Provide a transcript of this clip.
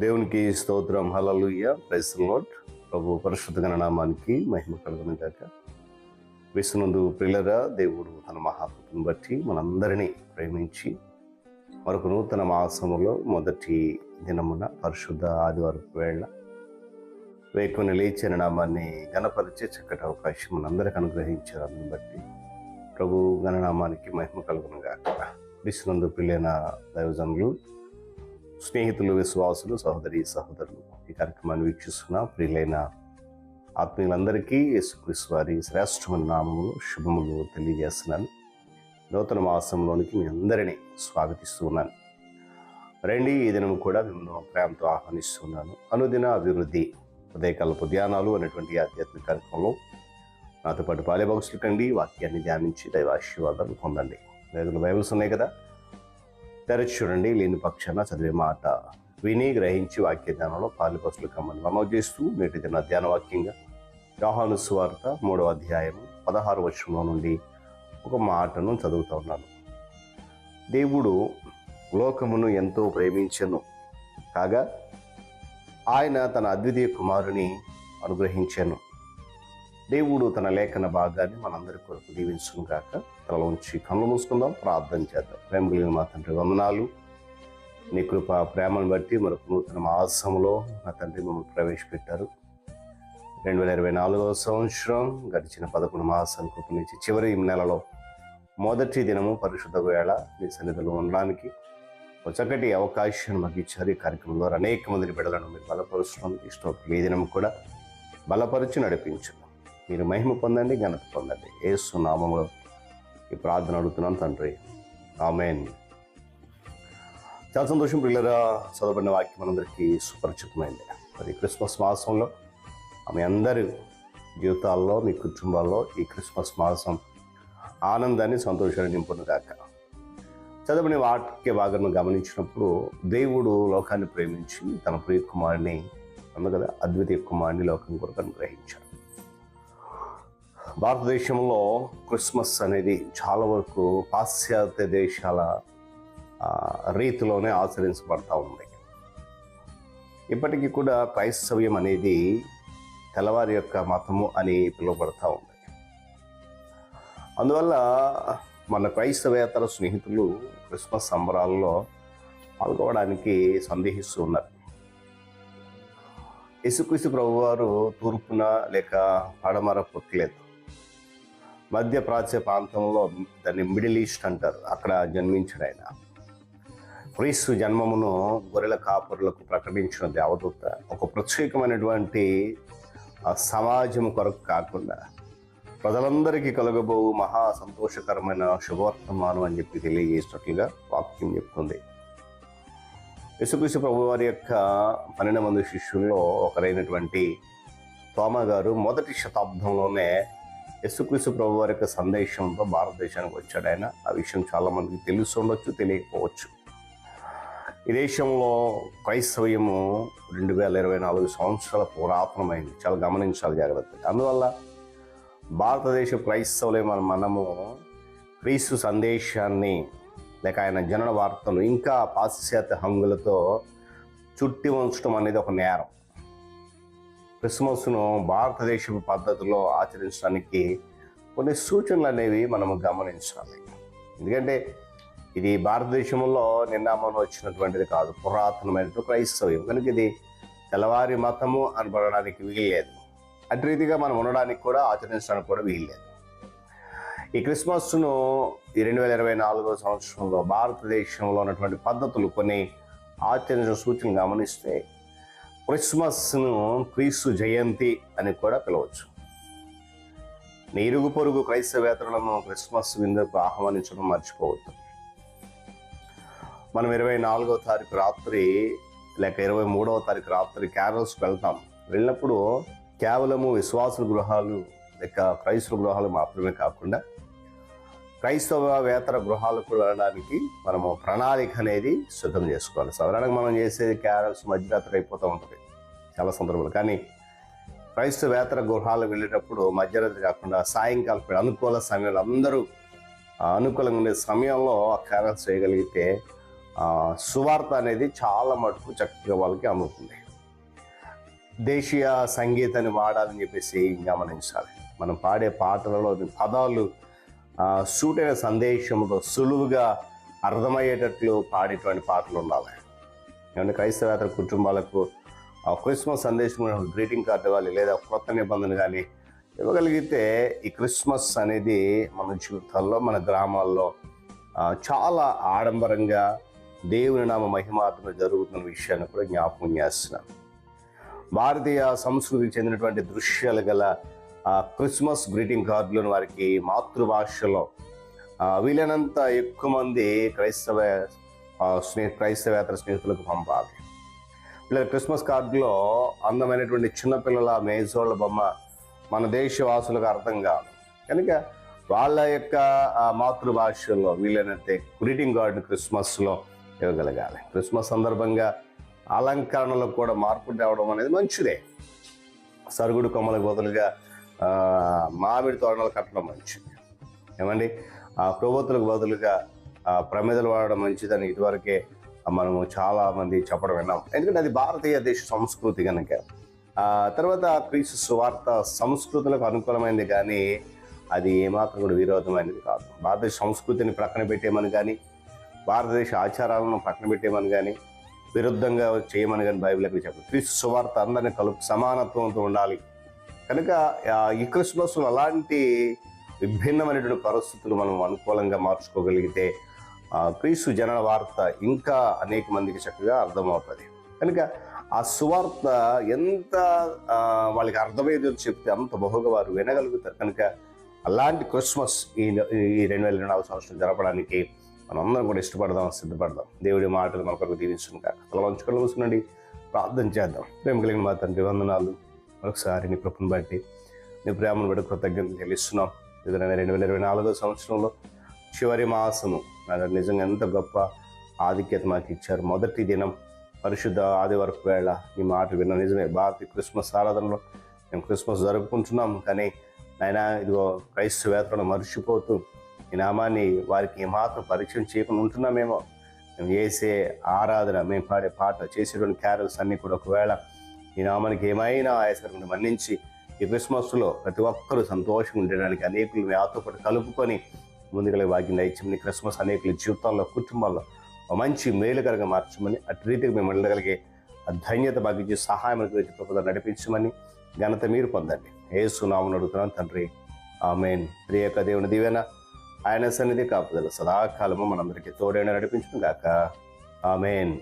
దేవునికి స్తోత్రం. Hallelujah. Praise the Lord. ప్రభు పరిశుద్ధ నామానికి మహిమ కలుగును గాక. విశ్వనందు ప్రియులరా, దేవుడు తన మహాకృపను బట్టి మనందరినీ ప్రేమించి మరొక నూతన మాసములో మొదటి దినమున పరిశుద్ధ ఆదివారపు వేళ వేకుని లేచిన నామాన్ని గణపరిచే చక్కటి అవకాశం మనందరికి అనుగ్రహించారు. అందుని బట్టి ప్రభు గణనామానికి మహిమ కలుగును గాక. విశ్వనందు ప్రియులైన దైవజనులు, స్నేహితులు, విశ్వాసులు, సహోదరి సహోదరులు, ఈ కార్యక్రమాన్ని వీక్షిస్తున్న ప్రియులైన ఆత్మీయులందరికీ యేసుక్రీస్తు వారి శ్రేష్టమైన నామములు శుభములు తెలియజేస్తున్నాను. నూతన మాసంలోనికి మీ అందరినీ స్వాగతిస్తూ ఉన్నాను. రండి, ఈ దినం కూడా మిమ్మల్ని ప్రేమతో ఆహ్వానిస్తున్నాను. అనుదిన అభివృద్ధి ఉదయకాలపు ధ్యానాలు అనేటువంటి ఆధ్యాత్మిక కార్యక్రమంలో నాతో పాటు పాలెబాక్సులు కండి, వాక్యాన్ని ధ్యానించి దైవాశీర్వాదాలు పొందండి. వేదులు బైబిల్స్ ఉన్నాయి కదా, తెరచి చూడండి. లేని పక్షాన చదివే మాట విని గ్రహించి వాక్య ధ్యానంలో పాలిపస్తులు కమ్మని మనవి చేస్తూ నేటి దిన ధ్యాన వాక్యంగా యోహాను సువార్త 3వ అధ్యాయం 16వ వచనంలో నుండి ఒక మాటను చదువుతా ఉన్నాను. దేవుడు లోకమును ఎంతో ప్రేమించెను, కాగా ఆయన తన అద్వితీయ కుమారుని అనుగ్రహించెను. దేవుడు తన లేఖన భాగాన్ని మనందరి కొరకు దీవించును గాక. తలలో ఉంచి కళ్ళు మూసుకుందాం, ప్రార్థన చేద్దాం. ప్రేమ కలిగిన మా తండ్రి, వందనాలు. నీ కృప ప్రేమను బట్టి మరొక నూతన మాసంలో నా తండ్రి మమ్మల్ని ప్రవేశపెట్టారు. 2024వ సంవత్సరం గడిచిన 11 మాసాల కృప నుంచి చివరి నెలలో మొదటి దినము పరిశుద్ధ వేళ మీ సన్నిధిలో ఉండడానికి ఒక చక్కటి అవకాశాన్ని మాకు ఇచ్చారు. ఈ కార్యక్రమం ద్వారా అనేక మందిని బిడ్డలను మీరు బలపరుస్తున్నందుకు ఇష్టం. ఈ దినం కూడా బలపరిచి నడిపించు. మీరు మహిమ పొందండి, ఘనత పొందండి. యేసు నామములో ఈ ప్రార్థన అడుగుతున్నాను తండ్రి, ఆమేన్. చాలా సంతోషం పిల్లరా. చదవబడిన వాక్యం మనందరికీ సుపరిచితమైంది. మరి క్రిస్మస్ మాసంలో మీ అందరి జీవితాల్లో, మీ కుటుంబాల్లో ఈ క్రిస్మస్ మాసం ఆనందాన్ని, సంతోషాన్ని నింపును గాక. చదవబడిన వాక్య భాగాన్ని గమనించినప్పుడు దేవుడు లోకాన్ని ప్రేమించి తన ప్రియ కుమారుని కదా అద్వితీయ కుమారుని లోకం కొరకు అనుగ్రహించాడు. భారతదేశంలో క్రిస్మస్ అనేది చాలా వరకు పాశ్చాత్య దేశాల రీతిలోనే ఆచరించబడతా ఉంది. ఇప్పటికీ కూడా క్రైస్తవ్యం అనేది తెల్లవారి యొక్క మతము అని పిలువబడతా ఉంది. అందువల్ల మన క్రైస్తవేతర స్నేహితులు క్రిస్మస్ సంబరాల్లో పాల్గొనడానికి సందేహిస్తూ ఉన్నారు. యేసుక్రీస్తు ప్రభువారు తూర్పున లేక పడమర పుట్టలేదు. మధ్య ప్రాచ్య ప్రాంతంలో, దాన్ని మిడిల్ ఈస్ట్ అంటారు, అక్కడ జన్మించాడు ఆయన. క్రీస్తు జన్మమును గొర్రెల కాపరులకు ప్రకటించిన దేవదూత ఒక ప్రత్యేకమైనటువంటి సమాజం కొరకు కాకుండా ప్రజలందరికీ కలగబో మహా సంతోషకరమైన శుభవర్తమానం అని చెప్పి తెలియజేసినట్లుగా వాక్యం చెప్తుంది. యేసుక్రీస్తు ప్రభు వారి యొక్క 12 మంది శిష్యుల్లో ఒకరైనటువంటి తోమా గారు మొదటి శతాబ్దంలోనే యేసుక్రీస్తు ప్రభు వారి యొక్క సందేశంతో భారతదేశానికి వచ్చాడు ఆయన. ఆ విషయం చాలా మందికి తెలుసు ఉండొచ్చు, తెలియకపోవచ్చు. ఈ దేశంలో క్రైస్తవ్యము 2024 సంవత్సరాల పురాతనమైంది. చాలా గమనించాలి జాగ్రత్తగా. అందువల్ల భారతదేశ క్రైస్తవులే మనము క్రీస్తు సందేశాన్ని లేక ఆయన జనన వార్తను ఇంకా పాశ్చాత్య హంగులతో చుట్టి ఉంచడం అనేది ఒక నేరం. క్రిస్మస్ను భారతదేశ పద్ధతిలో ఆచరించడానికి కొన్ని సూచనలు అనేవి మనము గమనించాలి. ఎందుకంటే ఇది భారతదేశంలో నిన్న మనం వచ్చినటువంటిది కాదు, పురాతనమైనటువంటి క్రైస్తవ్యం. కనుక ఇది తెల్లవారి మతము అనబడడానికి వీల్లేదు. అటు రీతిగా మనం ఉండడానికి కూడా, ఆచరించడానికి కూడా వీల్లేదు. ఈ క్రిస్మస్ను ఈ 2024వ సంవత్సరంలో భారతదేశంలో ఉన్నటువంటి పద్ధతులు కొన్ని ఆచరించిన సూచనలు గమనిస్తే క్రిస్మస్ను క్రీస్తు జయంతి అని కూడా పిలవచ్చు. ఇరుగు పొరుగు క్రైస్తవేతరులను క్రిస్మస్ విందుకు ఆహ్వానించడం మర్చిపోవద్దు. మనం 24వ తారీఖు రాత్రి లేక 23వ తారీఖు రాత్రి క్యారల్స్కి వెళ్తాం. వెళ్ళినప్పుడు కేవలము విశ్వాసుల గృహాలు లేక క్రైస్తవ గృహాలు మాత్రమే కాకుండా క్రైస్తవేతర గృహాలకు వెళ్ళడానికి మనము ప్రణాళిక అనేది సిద్ధం చేసుకోవాలి. సాధారణంగా మనం చేసేది క్యారల్స్ మధ్యరాత్రి అయిపోతూ ఉంటుంది చాలా సందర్భాలు. కానీ క్రైస్తవేతర గృహాలకు వెళ్ళేటప్పుడు మధ్యరాత్రి కాకుండా సాయంకాలం అనుకూల సమయంలో అందరూ అనుకూలంగా ఉండే సమయంలో ఆ క్యారల్స్ చేయగలిగితే సువార్త అనేది చాలా మటుకు చక్కగా వాళ్ళకి అందుతుంది. దేశీయ సంగీతాన్ని వాడాలని చెప్పేసి గమనించాలి. మనం పాడే పాటలలో పదాలు సూటైన సందేశంతో సులువుగా అర్థమయ్యేటట్లు పాడేటువంటి పాటలు ఉండాలి. ఏమంటే క్రైస్తవేతర కుటుంబాలకు క్రిస్మస్ సందేశం గ్రీటింగ్ కార్డు ఇవ్వాలి, లేదా కొత్త నిబంధన కానీ ఇవ్వగలిగితే ఈ క్రిస్మస్ అనేది మన జీవితాల్లో, మన గ్రామాల్లో చాలా ఆడంబరంగా దేవుని నామ మహిమాత్మ జరుగుతున్న విషయాన్ని కూడా జ్ఞాపకం చేస్తున్నాను. భారతీయ సంస్కృతికి చెందినటువంటి దృశ్యాలు గల క్రిస్మస్ గ్రీటింగ్ కార్డులను వారికి మాతృభాషలో వీలైనంత ఎక్కువ మంది క్రైస్తవేతర స్నేహితులకు పంపాలి. లేదా క్రిస్మస్ కార్డులో అందమైనటువంటి చిన్నపిల్లల మేజోళ్ళ బొమ్మ మన దేశవాసులకు అర్థం కాదు కనుక వాళ్ళ యొక్క మాతృభాషలో వీలైనంత గ్రీటింగ్ కార్డు క్రిస్మస్లో ఇవ్వగలగాలి. క్రిస్మస్ సందర్భంగా అలంకరణలో కూడా మార్పు తేవడం అనేది మంచిదే. సరుగుడు కొమ్మలకు బదులుగా మామిడి తోరణాలు కట్టడం మంచిది. ఏమండి, ప్రభుత్వాలకు బదులుగా ప్రమిదలు వాడడం మంచిదని ఇదివరకే మనము చాలామంది చెప్పడం విన్నాం. ఎందుకంటే అది భారతీయ దేశ సంస్కృతి కనుక. తర్వాత క్రీస్తు సువార్త సంస్కృతులకు అనుకూలమైనది కానీ అది ఏమాత్రం కూడా విరోధమైనది కాదు. భారతదేశ సంస్కృతిని ప్రక్కన పెట్టేమని కానీ, భారతదేశ ఆచారాలను పక్కన పెట్టేమని కానీ, విరుద్ధంగా చేయమని కానీ బైబిల్ ఎక్కడ చెప్పదు. క్రీస్తు సువార్త అందరినీ సమానత్వంతో ఉండాలి కనుక ఈ క్రిస్మస్లో అలాంటి విభిన్నమైనటువంటి పరిస్థితులు మనం అనుకూలంగా మార్చుకోగలిగితే క్రీస్తు జనన వార్త ఇంకా అనేక మందికి చక్కగా అర్థమవుతుంది. కనుక ఆ సువార్త ఎంత వాళ్ళకి అర్థమయ్యేదో చెప్తే అంత బహుగా వారు వినగలుగుతారు. కనుక అలాంటి క్రిస్మస్ ఈ 2024 సంవత్సరం జరపడానికి మనందరం కూడా ఇష్టపడదాం, సిద్ధపడదాం. దేవుడి మాటలు మన కొరకు దీవించును కాక. తల వంచుకొని కూర్చునండి, ప్రార్థన చేద్దాం. ప్రేమ కలిగిన మా తండ్రి, వందనాలు. మరొకసారి నీ కృపను బట్టి, నీ ప్రేమను బట్టి కృతజ్ఞతలు చెల్లిస్తున్నాం. ఎదురైన 2024 సంవత్సరంలో చివరి మాసము నిజంగా ఎంత గొప్ప ఆధిక్యత మాకు ఇచ్చారు. మొదటి దినం పరిశుద్ధ ఆదివారపు వేళ నీ మాట విన్నాం. నిజమే, భారతీయ క్రిస్మస్ ఆరాధనలో మేము క్రిస్మస్ జరుపుకుంటున్నాం. కానీ ఆయన ఇదిగో క్రైస్తవేతలను మర్చిపోతూ ఈ నామాన్ని వారికి ఏమాత్రం పరిచయం చేయకుండా ఉంటున్నామేమో. మేము చేసే ఆరాధన, మేము పాడే పాట, చేసేటువంటి క్యారల్స్ అన్నీ కూడా ఒకవేళ ఈ నామానికి ఏమైనా ఆయాసకరంగా మన్నించి ఈ క్రిస్మస్లో ప్రతి ఒక్కరూ సంతోషంగా ఉండడానికి అనేకులు నాతో పాటు కలుపుకొని ముందుగల భాగ్యం దయచేయమని, క్రిస్మస్ అనేకుల జీవితాల్లో, కుటుంబాల్లో మంచి మేలుకరంగా మార్చమని, అటు రీతికి మేము వెళ్ళగలిగే ధన్యత భాగ్యం సహాయం ప్రభుత్వం నడిపించమని ఘనత మీరు పొందండి. యేసు నామమున అడుగుతున్నాను తండ్రి, ఆమేన్. ప్రియక దేవుని దీవెన, ఆయన సన్నిధి కాపుదల సదాకాలము మనందరికీ తోడైన నడిపించును గాక. ఆమేన్.